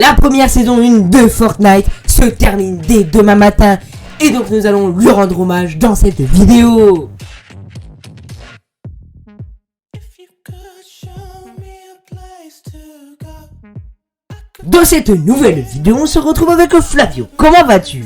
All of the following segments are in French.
La première saison 1 de Fortnite se termine dès demain matin et donc nous allons lui rendre hommage dans cette vidéo. Dans cette nouvelle vidéo, on se retrouve avec Flavio. Comment vas-tu?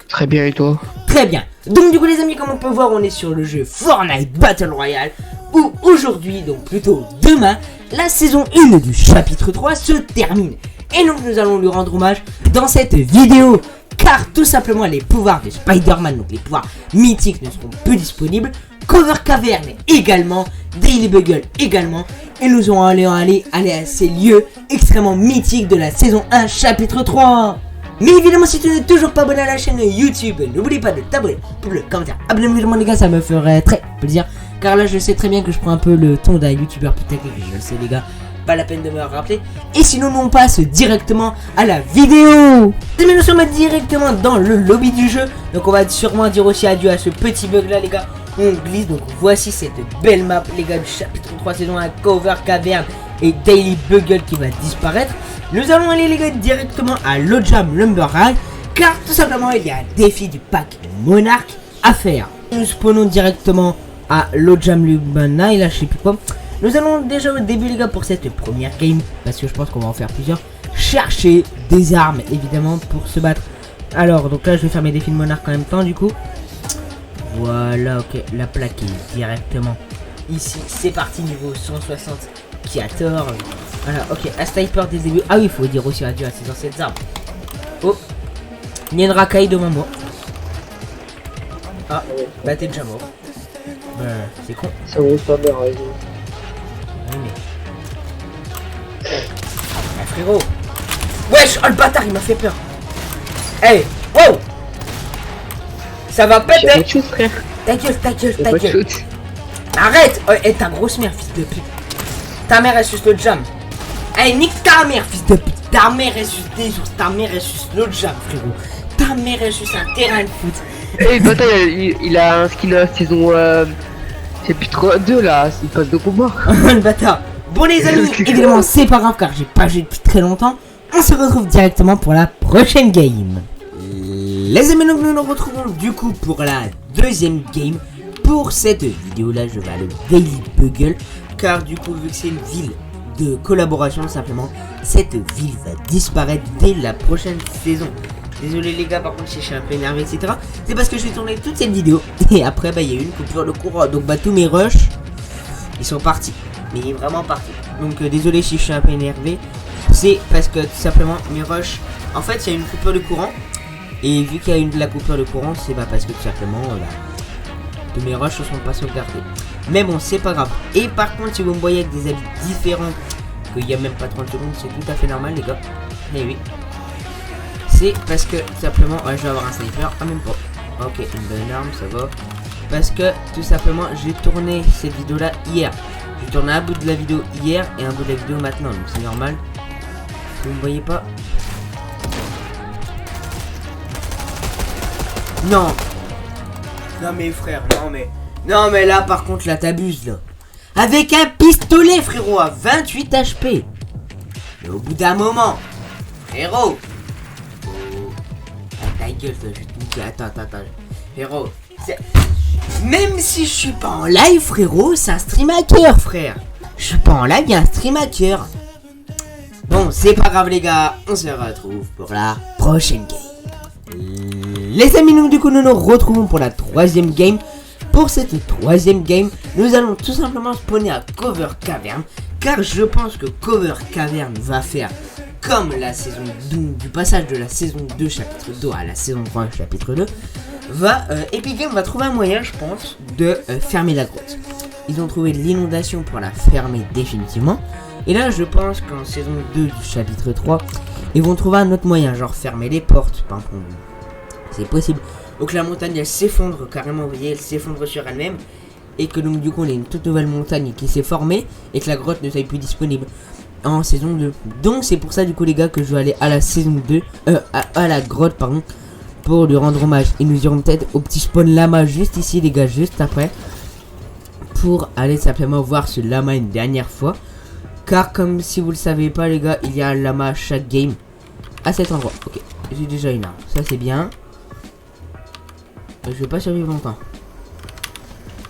Très bien, et toi? Très bien. Donc du coup les amis, comme on peut voir, on est sur le jeu Fortnite Battle Royale où aujourd'hui, donc plutôt demain, la saison 1 du chapitre 3 se termine. Et donc nous allons lui rendre hommage dans cette vidéo, car tout simplement les pouvoirs de Spider-Man, donc les pouvoirs mythiques, ne seront plus disponibles. Cover Cavern également, Daily Bugle également, et nous allons aller à ces lieux extrêmement mythiques de la saison 1 chapitre 3. Mais évidemment, si tu n'es toujours pas abonné à la chaîne YouTube, n'oublie pas de t'abonner, le commentaire, abonnez-vous les gars, ça me ferait très plaisir. Car là je sais très bien que je prends un peu le ton d'un youtubeur peut-être, je le sais les gars, pas la peine de me rappeler. Et sinon on passe directement à la vidéo. Mais nous sommes directement dans le lobby du jeu. Donc on va sûrement dire aussi adieu à ce petit bug là les gars. On glisse, donc voici cette belle map les gars du chapitre 3 saison 1, Cover Cavern et Daily Bugle qui va disparaître. Nous allons aller les gars directement à Lojam Lumberjack, car tout simplement il y a un défi du pack Monarch à faire. Nous spawnons directement à Lojam Lumberjack, et là je sais plus quoi. Nous allons déjà au début les gars pour cette première game, parce que je pense qu'on va en faire plusieurs, chercher des armes évidemment pour se battre. Alors donc là je vais faire mes défis de Monarch en même temps du coup. Voilà, ok, la plaque est directement ici, c'est parti, niveau 160 qui a tort. Voilà, ok, un sniper des débuts. Ah oui, il faut dire aussi adieu à ces anciennes armes. Oh, il y a une racaille devant moi. Ah, bah t'es déjà mort. C'est con. Ça vaut pas bien raison. Oui, mais. Ah, frérot. Wesh, oh le bâtard, il m'a fait peur. Hey, wow. Ça va péter. J'ai pas de shoot, frère. Ta gueule, ta gueule, J'ai ta pas de gueule. shoot. Arrête. Oh, et ta grosse mère, fils de pute. Ta mère, elle suce le jam. Hey, nique ta mère, fils de pute. Ta mère, elle suce des ours. Ta mère, elle suce le jam, frérot. Ta mère, elle suce un terrain de foot. Eh, le bâtard, il a un skin à la saison chapitre 2 là, il passe de combat. Le bâtard. Bon les amis, évidemment c'est pas grave car j'ai pas joué depuis très longtemps. On se retrouve directement pour la prochaine game. Les amis, donc nous nous retrouvons du coup pour la deuxième game. Pour cette vidéo là je vais aller au Daily Bugle, car du coup vu que c'est une ville de collaboration simplement, cette ville va disparaître dès la prochaine saison. Désolé les gars, par contre si je suis un peu énervé etc. C'est parce que je vais tourner toute cette vidéo et après bah il y a eu une coupure de courant. Donc bah tous mes rushs ils sont partis, mais vraiment partis. Donc désolé si je suis un peu énervé. C'est parce que tout simplement mes rushs, en fait il y a une coupure de courant. Et vu qu'il y a eu de la coupure de courant, c'est bah parce que tout simplement tous mes rushs ne sont pas sauvegardés. Mais bon c'est pas grave. Et par contre si vous me voyez avec des habits différents, qu'il n'y a même pas 30 secondes, c'est tout à fait normal les gars. Et oui, c'est parce que tout simplement je vais avoir un sniper, ah même pas. Ok, une bonne arme, ça va. Parce que tout simplement j'ai tourné cette vidéo là hier. J'ai tourné un bout de la vidéo hier et un bout de la vidéo maintenant, donc c'est normal. Vous me voyez pas? Non. Non mais frère, non mais là par contre là t'abuses là. Avec un pistolet frérot à 28 HP. Mais au bout d'un moment, frérot. Oh. Ah, ta gueule, je vais te niquer. Attends. Frérot, même si je suis pas en live frérot, c'est un stream hacker frère. Je suis pas en live, il y a un stream hacker. Bon, c'est pas grave les gars, on se retrouve pour la prochaine game. Les amis, nous du coup nous nous retrouvons pour la troisième game. Pour cette troisième game, nous allons tout simplement spawner à Cover Cavern, car je pense que Cover Cavern va faire comme la saison 2, du passage de la saison 2 chapitre 2 à la saison 3 chapitre 2, Epic Games va trouver un moyen je pense de fermer la grotte. Ils ont trouvé l'inondation pour la fermer définitivement. Et là je pense qu'en saison 2 du chapitre 3, ils vont trouver un autre moyen, genre fermer les portes, c'est possible. Donc la montagne elle s'effondre carrément, vous voyez, elle s'effondre sur elle-même. Et que donc du coup on a une toute nouvelle montagne qui s'est formée et que la grotte ne soit plus disponible en saison 2. Donc c'est pour ça du coup les gars que je vais aller à la saison 2, à la grotte pardon, pour lui rendre hommage. Et nous irons peut-être au petit spawn lama juste ici les gars, juste après. Pour aller simplement voir ce lama une dernière fois. Car comme si vous le savez pas les gars, il y a un lama à chaque game. À cet endroit. Ok, j'ai déjà une arme. Ça c'est bien. Je vais pas survivre longtemps.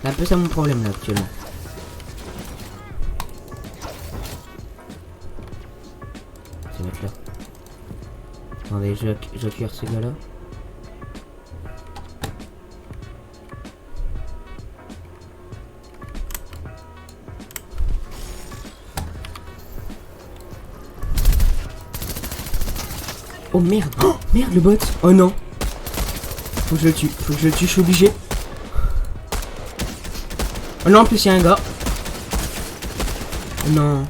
C'est un peu ça mon problème là actuellement. Je vais mettre là. Attendez, je vais cuire ce gars là. Oh merde, oh merde le bot. Oh non. Faut que je le tue, je suis obligé. Oh non, en plus il y a un gars. Oh non.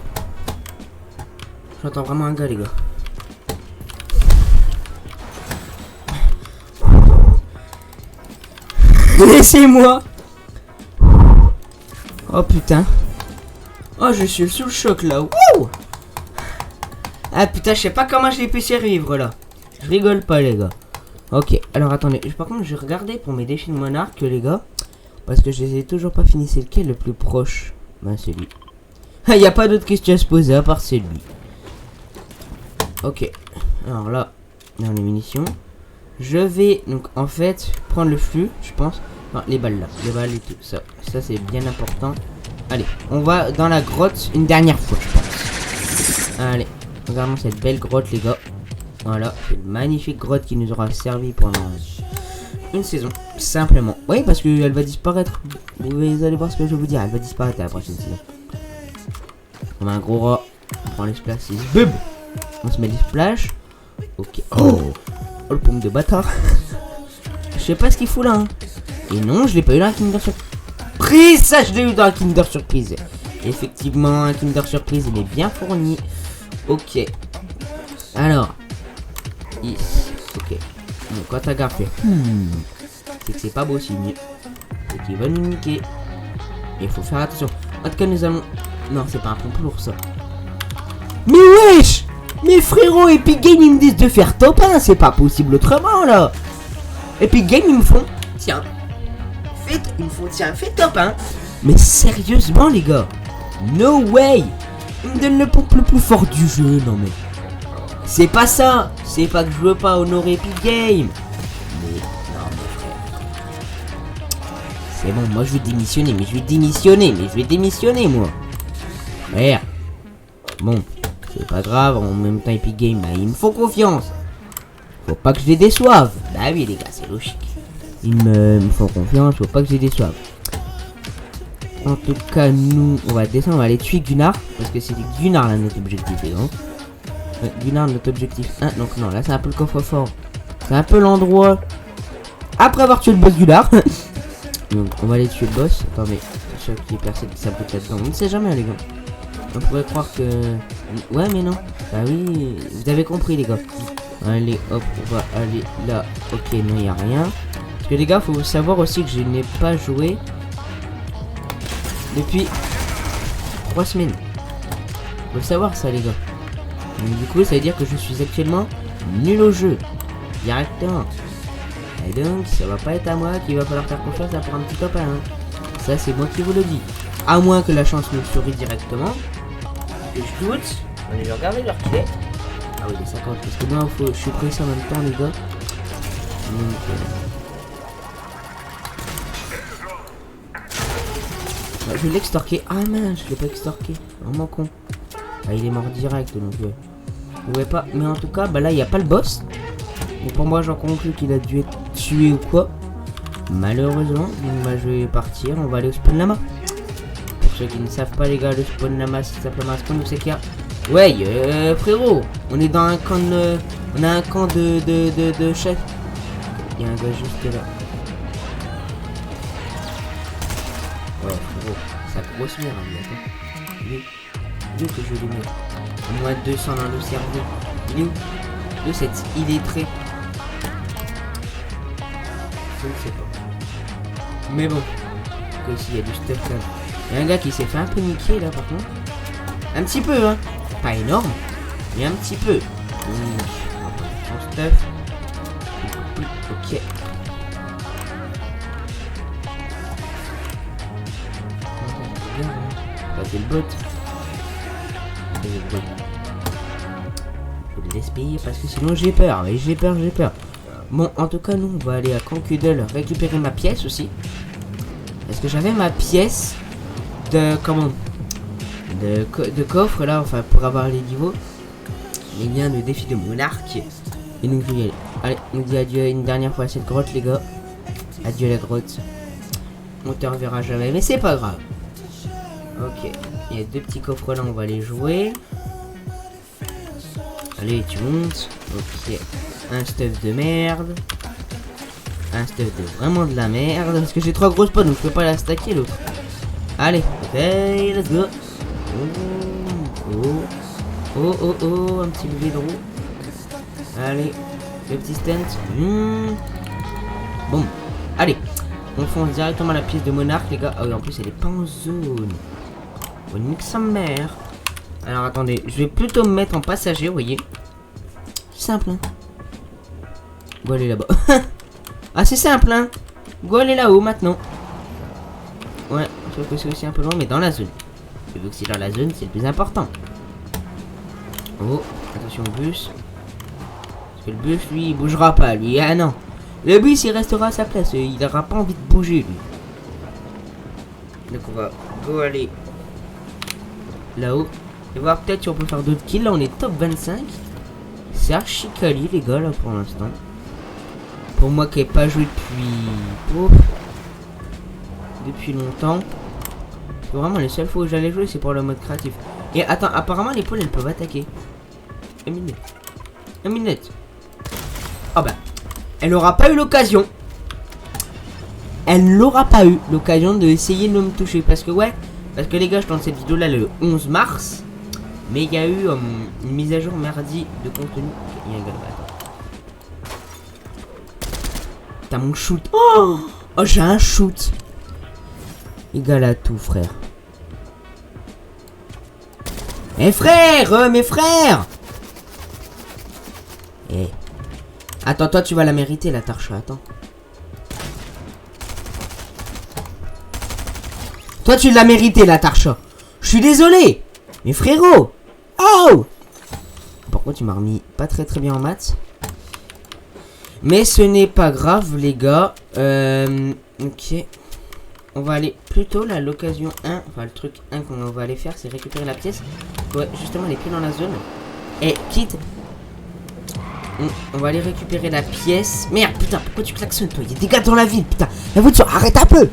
J'entends vraiment un gars les gars. Laissez-moi. Oh putain. Oh je suis sous le choc là. Wouh. Ah putain, je sais pas comment je l'ai pu survivre là. Je rigole pas les gars. Ok, alors attendez. Par contre, je vais regarder pour mes défis de monarque les gars. Parce que je les ai toujours pas finis. C'est lequel le plus proche? Ben c'est lui. Il n'y a pas d'autres questions à se poser à part c'est lui. Ok. Alors là, dans les munitions. Je vais donc en fait prendre le flux, je pense. Enfin, les balles là. Les balles et tout ça. Ça c'est bien important. Allez, on va dans la grotte une dernière fois je pense. Allez. Regardons cette belle grotte les gars. Voilà, cette magnifique grotte qui nous aura servi pendant une saison. Simplement. Oui, parce qu'elle va disparaître. Vous allez voir ce que je vais vous dire. Elle va disparaître à la prochaine saison. On a un gros rat. On prend les splashes. Bub. On se met les splash. Ok. Oh, oh le pomme de bâtard. Je sais pas ce qu'il fout là. Hein. Et non, je l'ai pas eu dans la Kinder Surprise. Ça, je l'ai eu dans la Kinder Surprise. Effectivement, un Kinder Surprise, il est bien fourni. Ok. Alors. Ok. Donc quand t'as gaffé. C'est que c'est pas beau signe. C'est qu'il va nous niquer. Il faut faire attention. En tout cas nous allons. Non c'est pas un pompe lourd ça. Mais wesh. Mes frérots Epic Games ils me disent de faire top 1. C'est pas possible autrement là. Epic Games ils me font. Tiens. Ils me font tiens fais top 1. Mais sérieusement les gars. No way. Il me donne le pompe le plus fort du jeu, non mais. C'est pas ça. C'est pas que je veux pas honorer Epic Games. Mais non mais frère. C'est bon, moi je vais démissionner, mais je vais démissionner moi. Merde. Bon, c'est pas grave, en même temps Epic Games, bah, ils me font confiance. Faut pas que je les déçoive. Bah oui les gars, c'est logique. Ils me font confiance, faut pas que je les déçoive. En tout cas, nous, on va descendre, on va aller tuer Gunnar. Parce que c'est Gunnar là notre objectif, les gars. Gunnar notre objectif 1. Donc non, là c'est un peu le coffre-fort. C'est un peu l'endroit. Après avoir tué le boss Gunnar. Donc on va aller tuer le boss. Attendez, je sais qui est percé qui s'applique là-dedans. On ne sait jamais les gars. On pourrait croire que... Ouais mais non. Bah oui, vous avez compris les gars. Allez, hop, on va aller là. Ok, non, il n'y a rien. Parce que les gars, faut savoir aussi que je n'ai pas joué depuis 3 semaines. Faut savoir ça les gars. Donc, du coup ça veut dire que je suis actuellement nul au jeu. Directement. Et donc ça va pas être à moi qu'il va falloir faire confiance là pour un petit copain. Hein. Ça c'est moi qui vous le dis. À moins que la chance me sourie directement. Que je doute. On va regarder l'heure qu'il est. Ah oui il est 50. Parce que moi je suis pressé en même temps les gars. Donc, je vais l'extorquer. Ah mince, je l'ai pas extorqué. Vraiment con. Ah, il est mort direct donc. Je pouvais pas. Mais en tout cas, bah là, il n'y a pas le boss. Et pour moi, j'en conclus qu'il a dû être tué ou quoi. Malheureusement. Donc, bah, je vais partir. On va aller au spawn lama. Pour ceux qui ne savent pas, les gars, le spawn lama, c'est simplement un spawn où c'est qu'il y a. Ouais, frérot. On est dans un camp de. On a un camp de chef. Il y a un gars juste là. Ouais, frérot, ça grosse merde, hein, il est où que je vais les mettre? À moins de 200 dans le cerveau. Il est où? De cette illettré. Je ne sais pas. Mais bon. Aussi, il y a du stuff là. Il y a un gars qui s'est fait un peu niquer là par contre. Un petit peu, hein. Pas énorme, mais un petit peu. Son stuff. Ok. Ça c'est le bot. fait de bruit. Faut le gaspiller parce que sinon j'ai peur. Mais j'ai peur. Bon, en tout cas, nous, on va aller à Conquidel récupérer ma pièce aussi. Parce que j'avais ma pièce de... Comment? De coffre, là, enfin, pour avoir les niveaux. Les liens de défi de monarque. Et donc, je vais y aller. Allez, on dit adieu une dernière fois à cette grotte, les gars. Adieu la grotte. On te reverra jamais, mais c'est pas grave. Ok, il y a 2 petits coffres là, on va les jouer. Allez, tu montes. Ok, un stuff de merde. Un stuff de vraiment de la merde. Parce que j'ai 3 grosses potes, donc je peux pas la stacker l'autre. Allez, ok, let's go. Oh, un petit bébé de roue. Allez, le petit stand. Bon, allez. On fonce directement à la pièce de monarque, les gars. Ah oui, en plus, elle est pas en zone. On nique sa mère. Alors, attendez. Je vais plutôt me mettre en passager, vous voyez. Simple, hein. Go aller là-bas. Ah, c'est simple, hein. Go aller là-haut, maintenant. Ouais, je trouve que c'est aussi un peu loin, mais dans la zone. Et vu que c'est dans la zone, c'est le plus important. Oh, attention au bus. Parce que le bus, lui, il bougera pas, lui. Ah non. Le bus, il restera à sa place. Il n'aura pas envie de bouger, lui. Donc, on va go aller là-haut. Et voir peut-être si on peut faire d'autres kills. Là, on est top 25. C'est archi quali, les gars, là, pour l'instant. Pour moi qui n'ai pas joué depuis longtemps. Parce que vraiment, les seules fois où j'allais jouer, c'est pour le mode créatif. Et attends, apparemment, les poules, elles peuvent attaquer. Une minute. Oh bah. Elle n'aura pas eu l'occasion. Elle n'aura pas eu l'occasion de essayer de me toucher. Parce que ouais. Parce que les gars, je tourne cette vidéo là le 11 mars. Mais il y a eu une mise à jour mardi de contenu. Il y a un gars là-bas. T'as mon shoot. Oh, j'ai un shoot. Égal à tout, frère. Mes frères, mes frères. Eh. Attends, toi tu vas la mériter la Tarcha, attends. Toi tu l'as mérité la Tarcha. Je suis désolé. Mais frérot. Oh. Par contre tu m'as remis pas très bien en maths. Mais ce n'est pas grave les gars. Ok. On va aller plutôt là, l'occasion 1. Enfin le truc 1 qu'on va aller faire c'est récupérer la pièce. Ouais, justement elle est plus dans la zone. Et quitte. On va aller récupérer la pièce. Merde, putain, pourquoi tu klaxonnes, toi? Il y a des gars dans la ville, putain. La voiture, arrête un peu.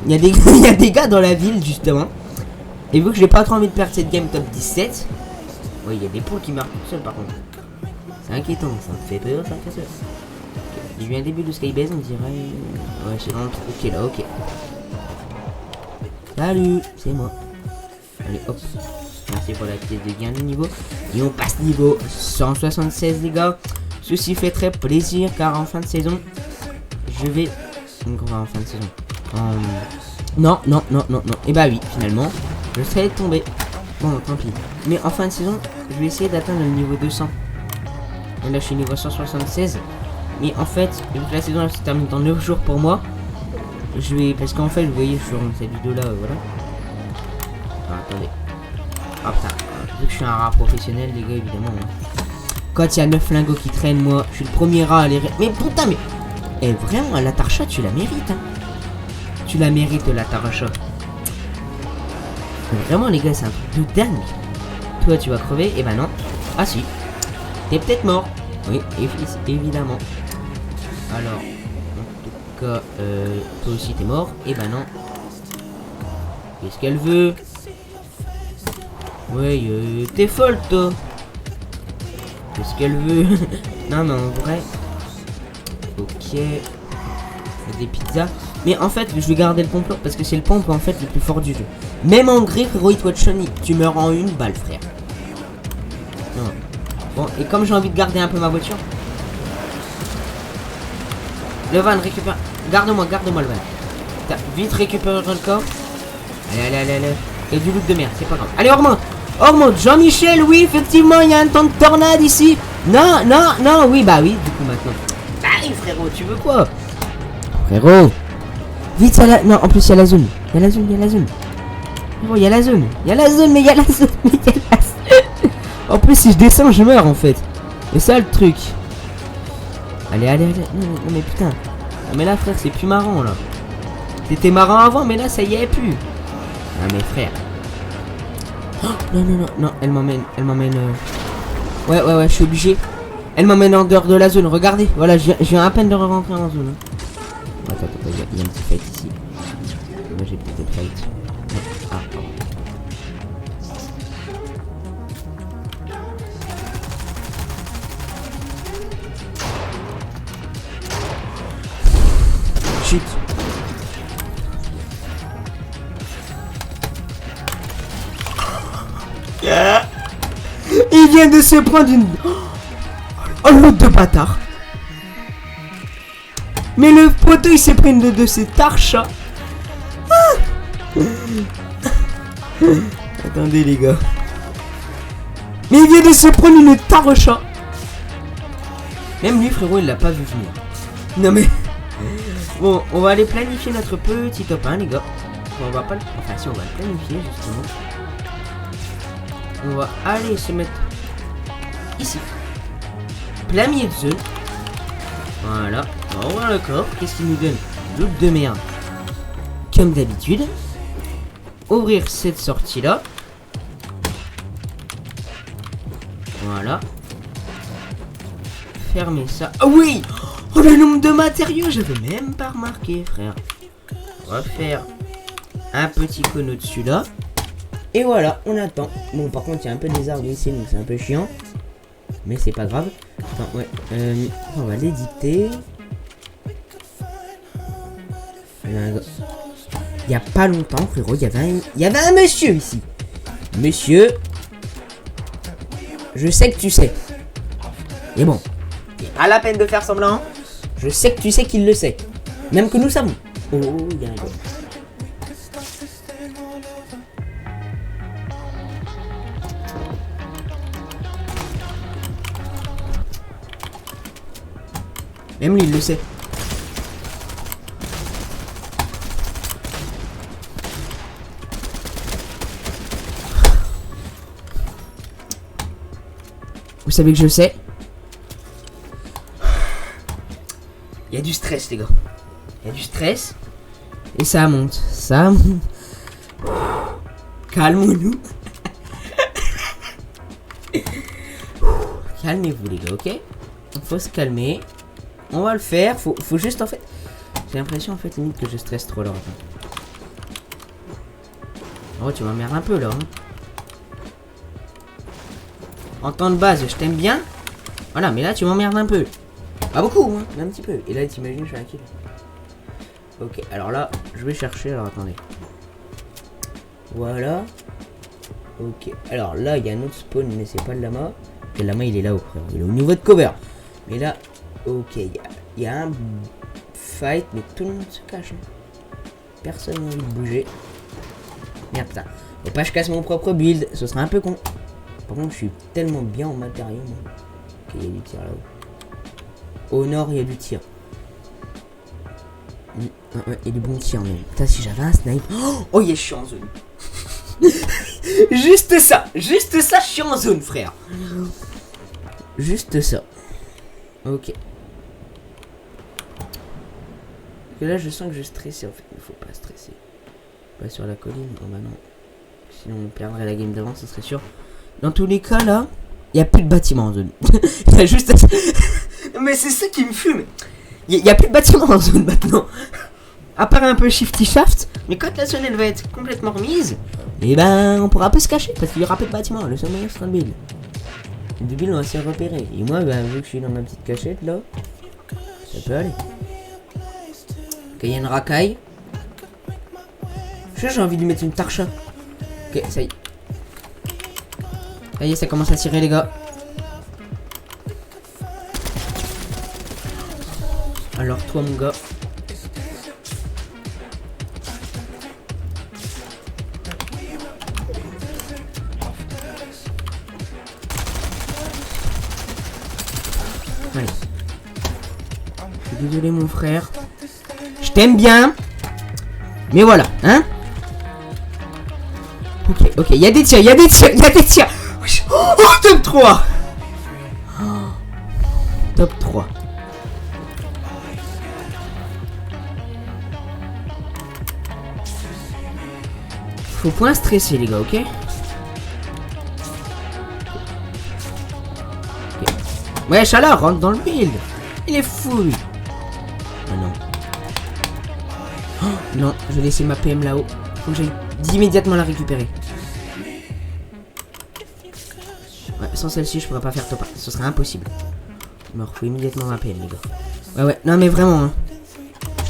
Il y a des gars dans la ville, justement. Et vu que j'ai pas trop envie de perdre cette game top 17. Ouais, il y a des poules qui marquent tout seul, par contre. C'est inquiétant, ça me fait peur, ça me fait peur. Okay. J'ai eu un début de skybase, on dirait. Ouais, c'est dans le truc. Ok, là, ok. Salut, c'est moi. Allez, hop. Merci pour la pièce de gain de niveau. Et on passe niveau 176 les gars. Ceci fait très plaisir car en fin de saison je vais... Donc on va en fin de saison. Non. Et bah oui, finalement je serais tombé. Bon tant pis. Mais en fin de saison je vais essayer d'atteindre le niveau 200. Et là je suis niveau 176. Mais en fait, vu que la saison elle se termine dans 9 jours pour moi. Je vais... Parce qu'en fait vous voyez sur cette vidéo là voilà. Ah, attendez. Ah putain, vu que je suis un rat professionnel les gars évidemment hein. Quand il y a 9 lingots qui traînent moi, je suis le premier rat à les... Mais putain mais... Eh vraiment la Tarcha tu la mérites hein. Tu la mérites la Tarcha. Vraiment les gars c'est un truc de dingue. Toi tu vas crever, et bah non. Ah si. T'es peut-être mort. Oui, évidemment. Alors, en tout cas, toi aussi t'es mort, et bah non. Qu'est-ce qu'elle veut? Ouais, t'es folle, toi. Qu'est-ce qu'elle veut? Non, mais en vrai. Ok. Des pizzas. Mais en fait, je vais garder le complot parce que c'est le pompe en fait le plus fort du jeu. Même en griffe, Heroic Watchon, tu meurs en une balle, frère. Non. Bon, et comme j'ai envie de garder un peu ma voiture. Le van, récupère. Garde-moi le van. Vite, récupère le corps. Allez. Et du loot de merde, c'est pas grave. Allez, on remonte. Jean-Michel, oui, effectivement, il y a un temps de tornade ici. Non, oui, bah oui, du coup, maintenant. Bah oui, frérot, tu veux quoi? Frérot. Vite, ça la... Non, en plus, il y a la zone. Il y a la zone. Oh, il y a la zone. Il y a la zone, mais il y a la zone, mais il y a la zone. En plus, si je descends, je meurs en fait. Et ça le truc. Allez, allez, allez. Non, non, mais putain. Ah, mais là, frère, c'est plus marrant là. C'était marrant avant, mais là, ça y est plus. Ah, mais frère. Oh, non, non, non, non. Elle m'emmène. Ouais, ouais, ouais, je suis obligé. Elle m'emmène en dehors de la zone. Regardez. Voilà, je viens à peine de rentrer en zone. Attends, il y a un petit fight ici. Moi, j'ai peut-être fight. Ah, pardon. Chut. Il vient de se prendre une... Oh, l'autre de bâtard. Mais le poteau, il s'est pris une de ces tarches. Attendez, les gars. Mais il vient de se prendre une tarche. Même lui, frérot, il l'a pas vu venir. Non, mais... Bon, on va aller planifier notre petit top 1, les gars. On va pas le... Enfin, si, on va le planifier, justement. On va aller se mettre ici. Plein milieu de zone. Voilà. On va ouvrir le coffre. Qu'est-ce qu'il nous donne? Loot de merde. Comme d'habitude. Ouvrir cette sortie-là. Voilà. Fermer ça. Ah oui! Oh, le nombre de matériaux, j'avais même pas remarqué, frère. On va faire un petit cône au-dessus là. Et voilà, on attend. Bon, par contre, il y a un peu des arbres ici, donc c'est un peu chiant. Mais c'est pas grave. Attends, ouais. On va l'éditer. Il y a pas longtemps, frérot, il y avait un monsieur ici. Monsieur, je sais que tu sais. Mais bon, c'est pas la peine de faire semblant. Je sais que tu sais qu'il le sait. Même que nous savons. Oh, il y a un gars. Même lui, il le sait. Vous savez que je sais. Il y a du stress, les gars. Il y a du stress. Et ça monte. Ça monte. Calmons-nous. Calmez-vous, les gars, ok? Il faut se calmer. On va le faire. Faut juste, en fait... J'ai l'impression, en fait, limite que je stresse trop, là. Oh, tu m'emmerdes un peu, là. Hein. En temps de base, je t'aime bien. Voilà, mais là, tu m'emmerdes un peu. Pas beaucoup, hein, mais un petit peu. Et là, t'imagines, je fais un kill. Ok, alors là, je vais chercher. Alors, attendez. Voilà. Ok, alors là, il y a un autre spawn, mais c'est pas le lama. Le lama, il est là-haut, frère. Il est au niveau de cover. Mais là, ok, il y a un fight, mais tout le monde se cache. Hein. Personne n'a envie de bouger. Merde, ça. Faut pas que je casse mon propre build, ce serait un peu con. Par contre, je suis tellement bien en matériaux. Ok, il y a du tir là-haut. Au nord, il y a du tir. Ouais, il y a du bon tir, même. Putain, si j'avais un snipe. Oh, je suis en zone. Juste ça, je suis en zone, frère. Juste ça. Ok. Et là, je sens que je stresse en fait. Il faut pas stresser. Pas sur la colline. Oh bah non. Sinon, on perdrait la game d'avant, ce serait sûr. Dans tous les cas, là, il n'y a plus de bâtiment en zone. Il y a juste... Mais c'est ça qui me fume. Il n'y a plus de bâtiment en zone maintenant. À part un peu shifty shaft. Mais quand la zone, elle va être complètement remise, et ben, on pourra un peu se cacher. Parce qu'il y aura plus de bâtiment. Le seul moyen sera le build. Le build, on va s'y repérer. Et moi, ben, vu que je suis dans ma petite cachette, là, ça peut aller. Ok, il y a une racaille. J'ai envie de lui mettre une tarcha. Ok, ça y est. Ça y est, ça commence à tirer, les gars. Alors, toi, mon gars. Allez. Je suis désolé, mon frère. Je t'aime bien. Mais voilà, hein. Ok, il y a des tirs, il y a des tirs. Oh, top 3. Oh, top 3. Faut point stresser les gars, ok? Ouais, Chala rentre dans le build. Il est fou lui. Oh non. Oh, non, je vais laisser ma PM là-haut. Faut que j'aille immédiatement la récupérer. Ouais, sans celle-ci, je pourrais pas faire top 1. Ce serait impossible. Il me faut immédiatement ma PM, les gars. Ouais, non mais vraiment, hein.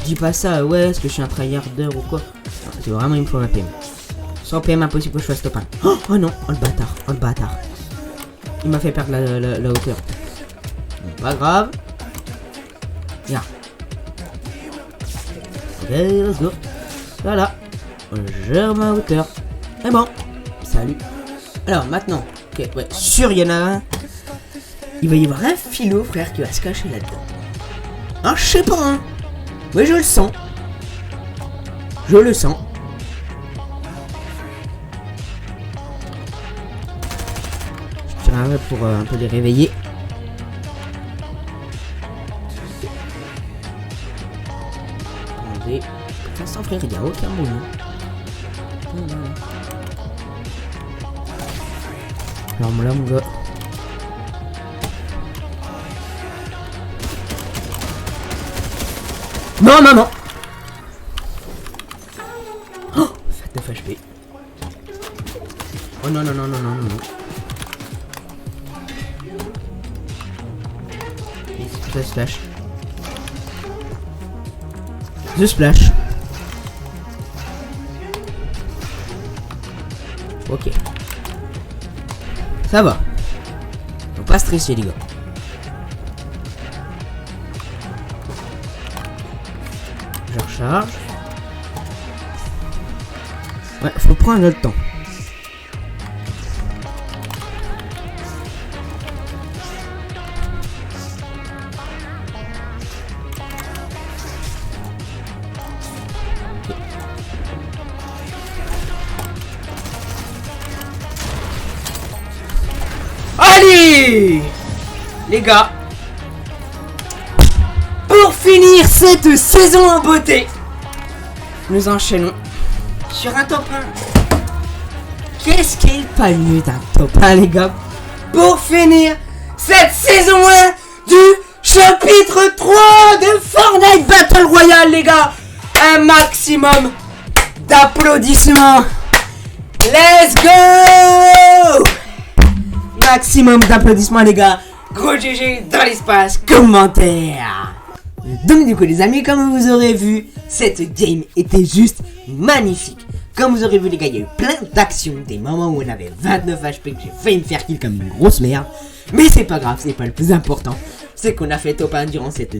Je dis pas ça, ouais, est-ce que je suis un tryharder ou quoi? C'est vraiment, il me faut ma PM. Sans PM, impossible que je fasse top 1. Oh non, oh le bâtard. Il m'a fait perdre la hauteur. Bon, pas grave. Viens. Ok, let's go. Voilà. Je gère ma hauteur. Et bon. Salut. Alors maintenant. Ok, ouais. Sûr, il y en a un. Il va y avoir un philo, frère, qui va se cacher là-dedans. Ah, je sais pas, hein. Mais je le sens. Je le sens. Je tire un peu pour un peu les réveiller. Attendez. Putain, sans frère, il n'y a aucun moyen. Alors là, mon gars. Non, non, non. Oh, faites 9 HP. Oh non, non, non, non, non, non. Deux splash. Deux splash. Ok. Ça va. Faut pas stresser les gars. Je recharge. Ouais, faut prendre le temps. Allez les gars, pour finir cette saison en beauté, nous enchaînons sur un top 1. Qu'est-ce qu'il n'est pas mieux d'un top 1 les gars, pour finir cette saison 1 du chapitre 3 de Fortnite Battle Royale les gars. Un maximum d'applaudissements. Let's go. Maximum d'applaudissements les gars. Gros GG dans l'espace commentaire. Donc du coup les amis, comme vous aurez vu, cette game était juste magnifique. Comme vous aurez vu les gars, il y a eu plein d'actions. Des moments où on avait 29 HP que j'ai failli me faire kill comme une grosse merde. Mais c'est pas grave, c'est pas le plus important. C'est qu'on a fait top 1 durant cette ce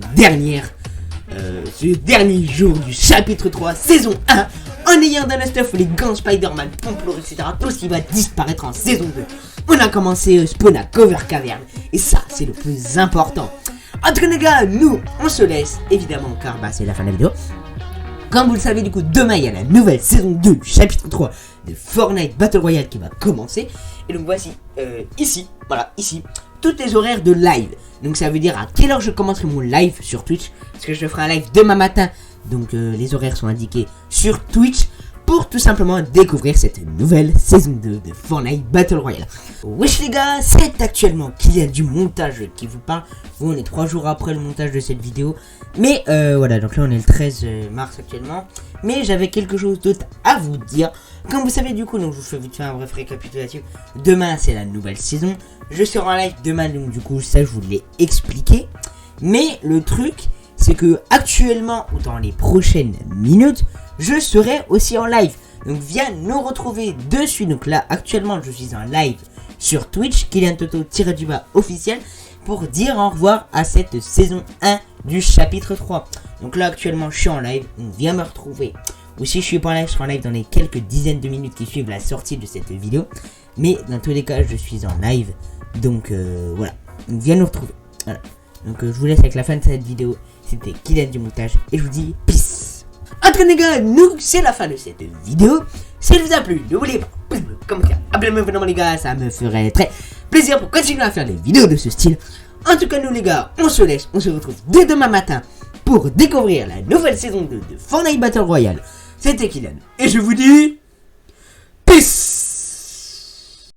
dernier jour du chapitre 3 saison 1. En ayant dans le stuff les gants Spider-Man, Pomplour, etc. Tout ce qui va disparaître en saison 2. On a commencé spawn à Cover Cavern. Et ça, c'est le plus important. En tout cas les gars, nous, on se laisse, évidemment, car bah, c'est la fin de la vidéo. Comme vous le savez, du coup, demain, il y a la nouvelle saison 2 du chapitre 3 de Fortnite Battle Royale qui va commencer. Et donc voici, ici, voilà, ici, toutes les horaires de live. Donc ça veut dire à quelle heure je commencerai mon live sur Twitch. Parce que je ferai un live demain matin. Donc les horaires sont indiqués sur Twitch. Pour tout simplement découvrir cette nouvelle saison 2 de Fortnite Battle Royale. Wesh les gars, c'est actuellement qu'il y a du montage qui vous parle. Bon, on est 3 jours après le montage de cette vidéo. Mais voilà, donc là on est le 13 mars actuellement. Mais j'avais quelque chose d'autre à vous dire. Comme vous savez du coup, donc je vous fais vite fait un bref récapitulatif. Demain c'est la nouvelle saison. Je serai en live demain, donc du coup ça je vous l'ai expliqué. Mais le truc, c'est que actuellement, ou dans les prochaines minutes, je serai aussi en live. Donc viens nous retrouver dessus. Donc là actuellement je suis en live sur Twitch, Kylian Toto-du-bas officiel, pour dire au revoir à cette saison 1 du chapitre 3. Donc là actuellement je suis en live, donc viens me retrouver. Ou si je suis pas en live, je serai en live dans les quelques dizaines de minutes qui suivent la sortie de cette vidéo. Mais dans tous les cas je suis en live. Donc voilà, donc viens nous retrouver. Voilà. Donc je vous laisse avec la fin de cette vidéo. C'était Kylian du montage et je vous dis peace. En tout cas les gars, nous c'est la fin de cette vidéo. Si elle vous a plu, n'oubliez pas, pouce bleu, commentaire. Abonnez-vous vraiment les gars, ça me ferait très plaisir pour continuer à faire des vidéos de ce style. En tout cas nous les gars, on se laisse, on se retrouve dès demain matin pour découvrir la nouvelle saison 2 de Fortnite Battle Royale. C'était Kylian et je vous dis